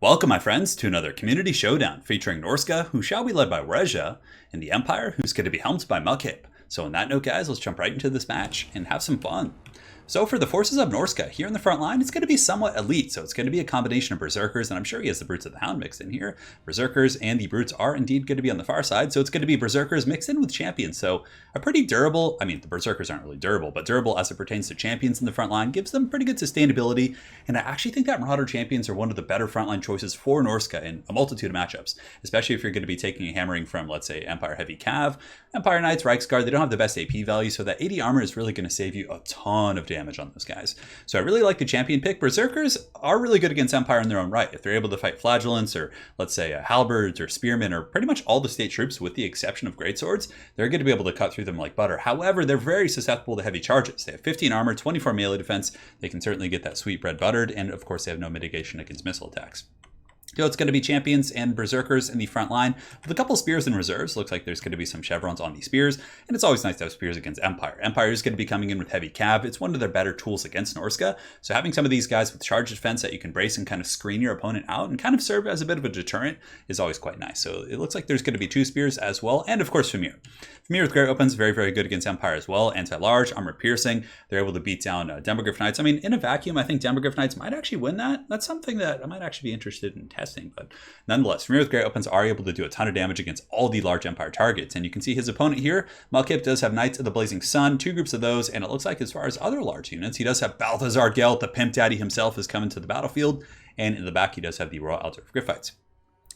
Welcome, my friends, to another community showdown featuring Norsca, who shall be led by Reja, and the Empire, who's going to be helmed by Mukhip. So on that note, guys, let's jump right into this match and have some fun. So for the forces of Norsca, here in the front line, it's going to be somewhat elite. So it's going to be a combination of Berserkers, and I'm sure he has the Brutes of the Hound mixed in here. Berserkers and the Brutes are indeed going to be on the far side. So it's going to be Berserkers mixed in with Champions. So a pretty durable, I mean, the Berserkers aren't really durable, but durable as it pertains to Champions in the front line, gives them pretty good sustainability. And I actually think that Marauder Champions are one of the better frontline choices for Norsca in a multitude of matchups, especially if you're going to be taking a hammering from, let's say, Empire Heavy Cav, Empire Knights, Reiksguard. They don't have the best AP value, so that 80 armor is really going to save you a ton of damage on those guys. So I really like the champion pick. Berserkers are really good against Empire in their own right. If they're able to fight Flagellants or, let's say, halberds or spearmen or pretty much all the state troops with the exception of greatswords, they're going to be able to cut through them like butter. However, they're very susceptible to heavy charges. They have 15 armor, 24 melee defense. They can certainly get that sweet bread buttered, and of course they have no mitigation against missile attacks. So it's going to be Champions and Berserkers in the front line with a couple spears in reserves. Looks like there's going to be some chevrons on these spears, and it's always nice to have spears against Empire. Empire is going to be coming in with heavy cav. It's one of their better tools against Norsca. So having some of these guys with charge defense that you can brace and kind of screen your opponent out and kind of serve as a bit of a deterrent is always quite nice. So it looks like there's going to be two spears as well, and of course Famir. Famir with Great Opens, very, very good against Empire as well. Anti-large, armor piercing. They're able to beat down Demogryph Knights. I mean, in a vacuum, I think Demogryph Knights might actually win that. That's something that I might actually be interested in testing, but nonetheless, Famir with Great Opens are able to do a ton of damage against all the large Empire targets. And you can see his opponent here, Mukhip, does have Knights of the Blazing Sun, two groups of those, and it looks like as far as other large units, he does have Balthazar Gelt, the Pimp Daddy himself, is coming to the battlefield, and in the back he does have the Royal Altar of Gryphites.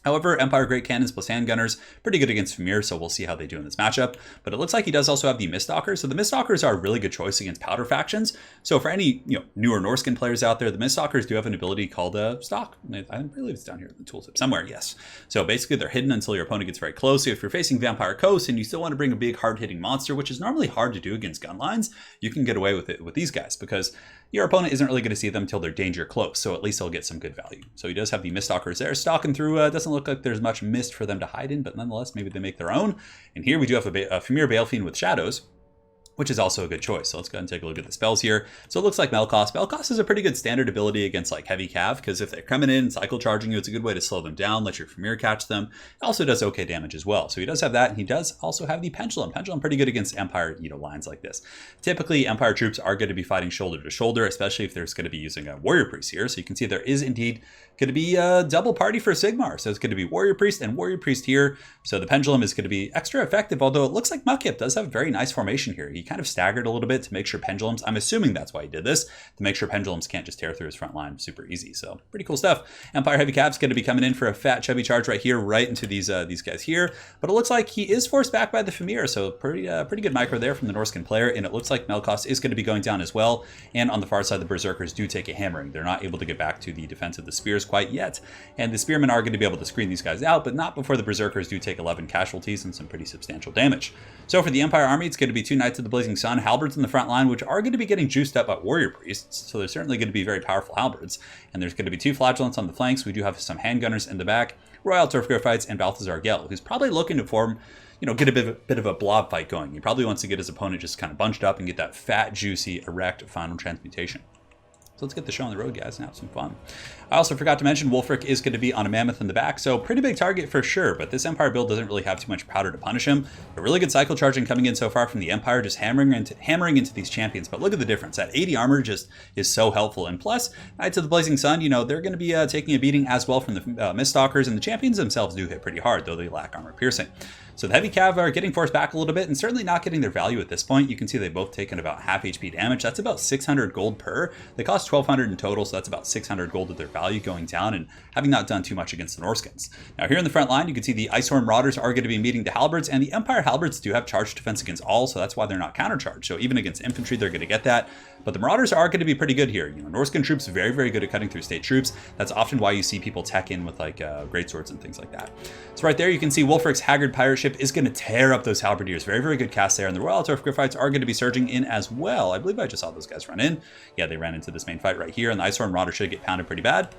However, Empire Great Cannons plus Handgunners, pretty good against Famir, so we'll see how they do in this matchup. But it looks like he does also have the Miststalkers. So the Miststalkers are a really good choice against Powder factions. So for any newer Norscan players out there, the Miststalkers do have an ability called Stalk. I believe it's down here in the tooltip somewhere, yes. So basically they're hidden until your opponent gets very close. So if you're facing Vampire Coast and you still want to bring a big hard-hitting monster, which is normally hard to do against gun lines, you can get away with it with these guys because your opponent isn't really going to see them until they're danger close. So at least they'll get some good value. So he does have the Miststalkers there. Stalking through, doesn't look like there's much mist for them to hide in, but nonetheless, maybe they make their own. And here we do have a Famir Balefiend with Shadows, which is also a good choice. So let's go ahead and take a look at the spells here. So it looks like Melkost. Melkost is a pretty good standard ability against like heavy cav, because if they're coming in and cycle charging you, it's a good way to slow them down, let your Famir catch them. It also does okay damage as well. So he does have that, and he does also have the Pendulum. Pendulum pretty good against Empire lines like this. Typically, Empire troops are going to be fighting shoulder to shoulder, especially if there's going to be using a Warrior Priest here. So you can see there is indeed going to be a double party for Sigmar. So it's going to be Warrior Priest and Warrior Priest here. So the Pendulum is going to be extra effective, although it looks like Mukhip does have a very nice formation here. He kind of staggered a little bit to make sure Pendulums, I'm assuming that's why he did this, to make sure Pendulums can't just tear through his front line super easy. So pretty cool stuff. Empire Heavy Cav's going to be coming in for a fat chubby charge right here, right into these guys here. But it looks like he is forced back by the Famir, so pretty good micro there from the Norscan player. And it looks like Melkost is going to be going down as well. And on the far side, the Berserkers do take a hammering. They're not able to get back to the defense of the spears quite yet. And the Spearmen are going to be able to screen these guys out, but not before the Berserkers do take 11 casualties and some pretty substantial damage. So for the Empire army, it's going to be two Knights of the Blazing Sun, halberds in the front line, which are going to be getting juiced up by Warrior Priests. So they're certainly going to be very powerful halberds. And there's going to be two Flagellants on the flanks. We do have some handgunners in the back, Royal Altar of Gryphites, and Balthazar Gelt, who's probably looking to form, get a bit of a blob fight going. He probably wants to get his opponent just kind of bunched up and get that fat, juicy, erect final transmutation. So let's get the show on the road, guys, and have some fun. I also forgot to mention Wulfric is going to be on a Mammoth in the back, so pretty big target for sure, but this Empire build doesn't really have too much powder to punish him. A really good cycle charging coming in so far from the Empire, just hammering into these champions, but look at the difference. That 80 armor just is so helpful, and plus, Knights of the Blazing Sun, they're going to be taking a beating as well from the Miststalkers, and the champions themselves do hit pretty hard, though they lack armor piercing. So the Heavy Cav are getting forced back a little bit and certainly not getting their value at this point. You can see they've both taken about half HP damage. That's about 600 gold per. They cost 1,200 in total, so that's about 600 gold of their value going down and having not done too much against the Norscans. Now here in the front line, you can see the Icehorn Marauders are going to be meeting the Halberds, and the Empire Halberds do have charge defense against all, so that's why they're not countercharged. So even against infantry, they're going to get that. But the Marauders are going to be pretty good here. Norscan troops very, very good at cutting through state troops. That's often why you see people tech in with like greatswords and things like that. So right there, you can see Wulfric's Haggard Pirate Ship is going to tear up those halberdiers. Very, very good cast there. And the Royal Altar of Gryphites are going to be surging in as well. I believe I just saw those guys run in. Yeah, they ran into this main fight right here. And the Icehorn Marauder should get pounded pretty bad.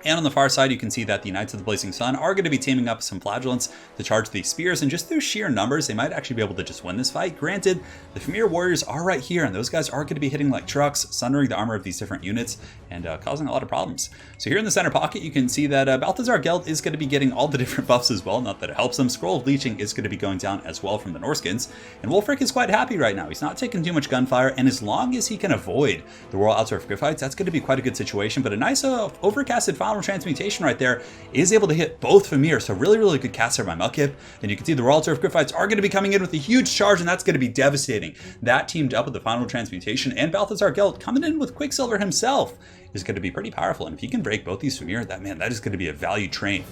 And on the far side, you can see that the Knights of the Blazing Sun are going to be teaming up with some Flagellants to charge these spears, and just through sheer numbers, they might actually be able to just win this fight. Granted, the Familiar Warriors are right here, and those guys are going to be hitting like trucks, sundering the armor of these different units, and causing a lot of problems. So here in the center pocket, you can see that Balthazar Gelt is going to be getting all the different buffs as well, not that it helps them. Scroll of Leeching is going to be going down as well from the Norskins, and Wulfric is quite happy right now. He's not taking too much gunfire, and as long as he can avoid the Royal Outsourced Griffites, that's going to be quite a good situation. But a nice overcasted Final Transmutation right there is able to hit both Familiar, so really good cast there by Melkip. And you can see the Royal Turf Griffites are going to be coming in with a huge charge, and that's going to be devastating. That teamed up with the Final Transmutation, and Balthazar Gelt coming in with Quicksilver himself is going to be pretty powerful. And if you can break both these Familiar, that is going to be a value train.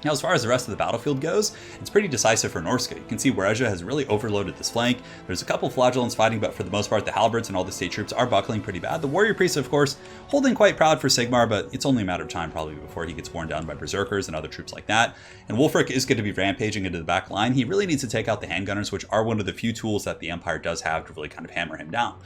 Now, as far as the rest of the battlefield goes, it's pretty decisive for Norsca. You can see Warezha has really overloaded this flank. There's a couple Flagellants fighting, but for the most part, the Halberds and all the state troops are buckling pretty bad. The Warrior Priest, of course, holding quite proud for Sigmar, but it's only a matter of time probably before he gets worn down by Berserkers and other troops like that. And Wulfric is going to be rampaging into the back line. He really needs to take out the Handgunners, which are one of the few tools that the Empire does have to really kind of hammer him down.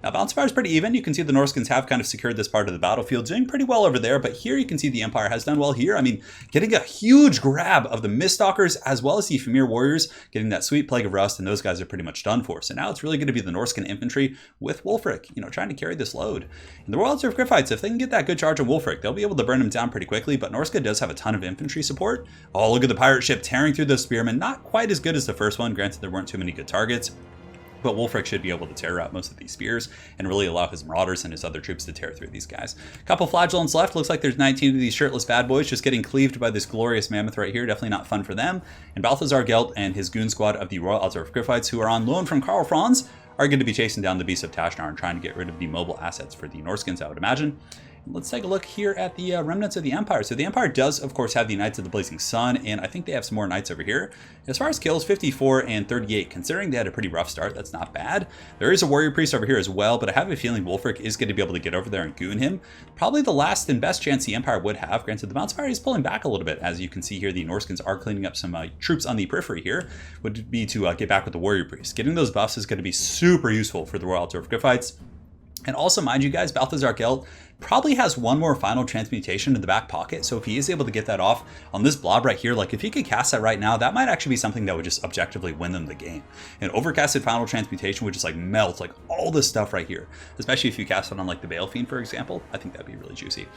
Now, balance power is pretty even. You can see the Norskins have kind of secured this part of the battlefield, doing pretty well over there, but here you can see the Empire has done well here. I mean, getting a huge grab of the Miststalkers as well as the Familiar Warriors, getting that sweet Plague of Rust, and those guys are pretty much done for. So now it's really going to be the Norscan infantry with Wulfric, trying to carry this load. And the Royal Outsourced Griffites, if they can get that good charge on Wulfric, they'll be able to burn him down pretty quickly, but Norsca does have a ton of infantry support. Oh, look at the pirate ship tearing through those spearmen. Not quite as good as the first one. Granted, there weren't too many good targets, but Wulfric should be able to tear out most of these spears and really allow his Marauders and his other troops to tear through these guys. A couple Flagellants left. Looks like there's 19 of these shirtless bad boys just getting cleaved by this glorious mammoth right here. Definitely not fun for them. And Balthazar Gelt and his goon squad of the Royal Outsourced Griffites, who are on loan from Karl Franz, are going to be chasing down the Beast of Tashnar and trying to get rid of the mobile assets for the Norskins, I would imagine. Let's take a look here at the remnants of the Empire. So the Empire does, of course, have the Knights of the Blazing Sun, and I think they have some more Knights over here. As far as kills, 54 and 38. Considering they had a pretty rough start, that's not bad. There is a Warrior Priest over here as well, but I have a feeling Wulfric is going to be able to get over there and goon him. Probably the last and best chance the Empire would have. Granted, the Bounce Fire is pulling back a little bit. As you can see here, the Norskins are cleaning up some troops on the periphery here. Would be to get back with the Warrior Priest. Getting those buffs is going to be super useful for the Royal Outsourced Griffites. And also, mind you guys, Balthazar Gelt probably has one more Final Transmutation in the back pocket, so if he is able to get that off on this blob right here, like if he could cast that right now, that might actually be something that would just objectively win them the game. An overcasted Final Transmutation would just like melt like all this stuff right here, especially if you cast it on like the Bale Fiend, for example. I think that'd be really juicy.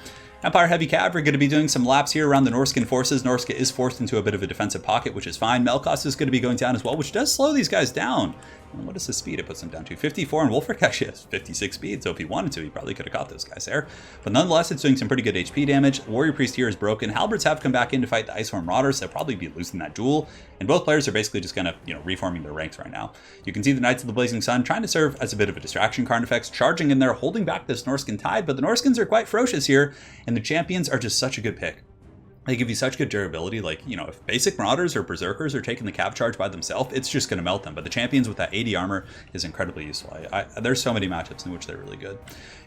Empire Heavy Cav are going to be doing some laps here around the Norscan forces. Norsca is forced into a bit of a defensive pocket, which is fine. Melkos is going to be going down as well, which does slow these guys down. And what is the speed it puts them down to? 54, and Wulfric actually has 56 speed, so if he wanted to, he probably could have caught those guys there. But nonetheless, it's doing some pretty good HP damage. Warrior Priest here is broken. Halberds have come back in to fight the Iceworm Marauders. They'll probably be losing that duel, and both players are basically just kind of, reforming their ranks right now. You can see the Knights of the Blazing Sun trying to serve as a bit of a distraction. Carnifex charging in there, holding back this Norscan tide, but the Norskins are quite ferocious here, and the champions are just such a good pick. They give you such good durability, like, if basic Marauders or Berserkers are taking the cav charge by themselves, it's just going to melt them. But the champions with that 80 armor is incredibly useful. There's so many matchups in which they're really good.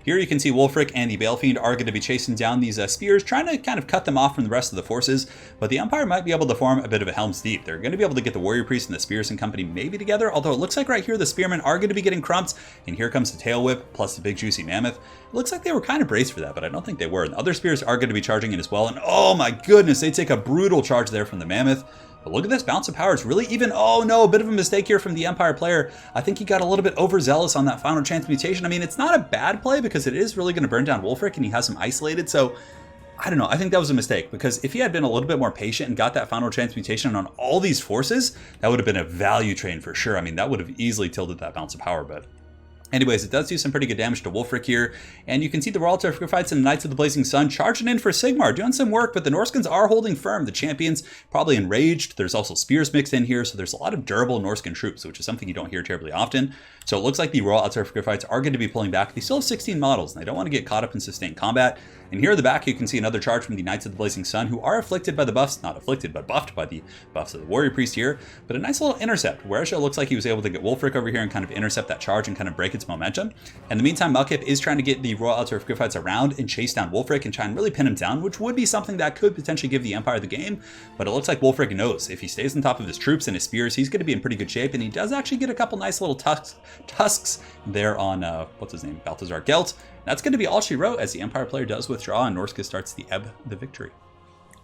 Here you can see Wulfric and the Bale Fiend are going to be chasing down these spears, trying to kind of cut them off from the rest of the forces, but the Empire might be able to form a bit of a Helm's Deep. They're going to be able to get the Warrior Priest and the Spears and company maybe together, although it looks like right here the Spearmen are going to be getting crumped, and here comes the Tail Whip plus the big juicy Mammoth. It looks like they were kind of braced for that, but I don't think they were. And the other Spears are going to be charging in as well, and oh my goodness, they take a brutal charge there from the Mammoth. But look at this bounce of power. It's really even. Oh no, a bit of a mistake here from the Empire player. I think he got a little bit overzealous on that Final Transmutation. I mean, it's not a bad play because it is really going to burn down Wulfric and he has him isolated. So I don't know. I think that was a mistake because if he had been a little bit more patient and got that Final Transmutation on all these forces, that would have been a value train for sure. I mean, that would have easily tilted that bounce of power, but anyways, it does do some pretty good damage to Wulfric here, and you can see the Royal Turf Griffites and the Knights of the Blazing Sun charging in for Sigmar, doing some work, but the Norskins are holding firm. The champions probably enraged. There's also spears mixed in here, so there's a lot of durable Norscan troops, which is something you don't hear terribly often. So it looks like the Royal Turf Griffites are going to be pulling back. They still have 16 models, and they don't want to get caught up in sustained combat. And here at the back, you can see another charge from the Knights of the Blazing Sun, who are afflicted by the buffs, not afflicted, but buffed by the buffs of the Warrior Priest here. But a nice little intercept. Warezha looks like he was able to get Wulfric over here and kind of intercept that charge and kind of break its momentum. In the meantime, Melkip is trying to get the Royal Turf Griffites around and chase down Wulfric and try and really pin him down, which would be something that could potentially give the Empire the game. But it looks like Wulfric knows if he stays on top of his troops and his spears, he's going to be in pretty good shape. And he does actually get a couple nice little tusks there on, what's his name, Balthazar Gelt. That's going to be all she wrote, as the Empire player does withdraw and Norsca starts the ebb the victory.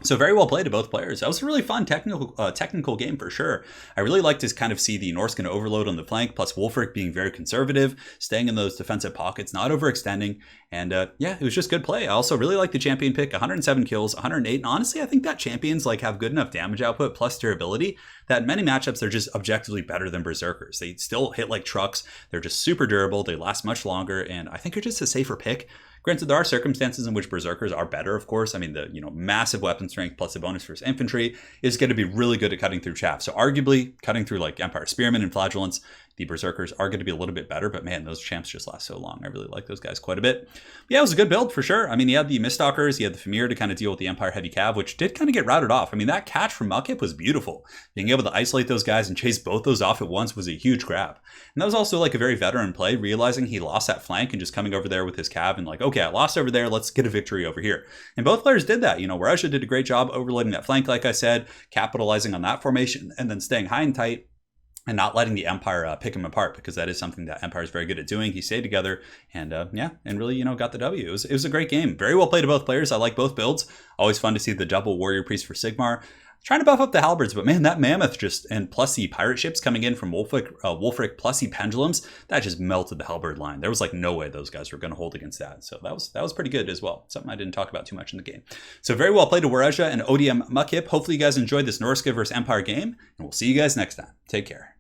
So very well played to both players. That was a really fun technical game for sure. I really like to kind of see the Norscan overload on the flank, plus Wulfric being very conservative, staying in those defensive pockets, not overextending. And yeah, it was just good play. I also really like the champion pick, 107 kills, 108. And honestly, I think that champions like have good enough damage output plus durability that in many matchups, they're just objectively better than Berserkers. They still hit like trucks. They're just super durable. They last much longer. And I think you're just a safer pick. Granted, there are circumstances in which Berserkers are better, of course. I mean, the massive weapon strength plus the bonus for infantry is going to be really good at cutting through chaff. So arguably, cutting through like Empire Spearmen and Flagellants, the Berserkers are going to be a little bit better. But man, those champs just last so long. I really like those guys quite a bit. Yeah, it was a good build for sure. I mean, he had the Miststalkers, he had the Famir to kind of deal with the Empire Heavy Cav, which did kind of get routed off. I mean, that catch from Malkip was beautiful. Being able to isolate those guys and chase both those off at once was a huge grab. And that was also like a very veteran play, realizing he lost that flank and just coming over there with his Cav and like, okay, I lost over there, let's get a victory over here. And both players did that. Warhammer did a great job overloading that flank, like I said, capitalizing on that formation, and then staying high and tight and not letting the Empire pick him apart, because that is something that Empire is very good at doing. He stayed together and yeah, and really, got the W. It was a great game. Very well played to both players. I like both builds. Always fun to see the double Warrior Priest for Sigmar. Trying to buff up the halberds, but man, that Mammoth and plus the pirate ships coming in from Wulfric plus the pendulums, that just melted the halberd line. There was like no way those guys were going to hold against that. So that was pretty good as well. Something I didn't talk about too much in the game. So very well played to Warhammer and ODM Mukhip. Hopefully you guys enjoyed this Norsca versus Empire game, and we'll see you guys next time. Take care.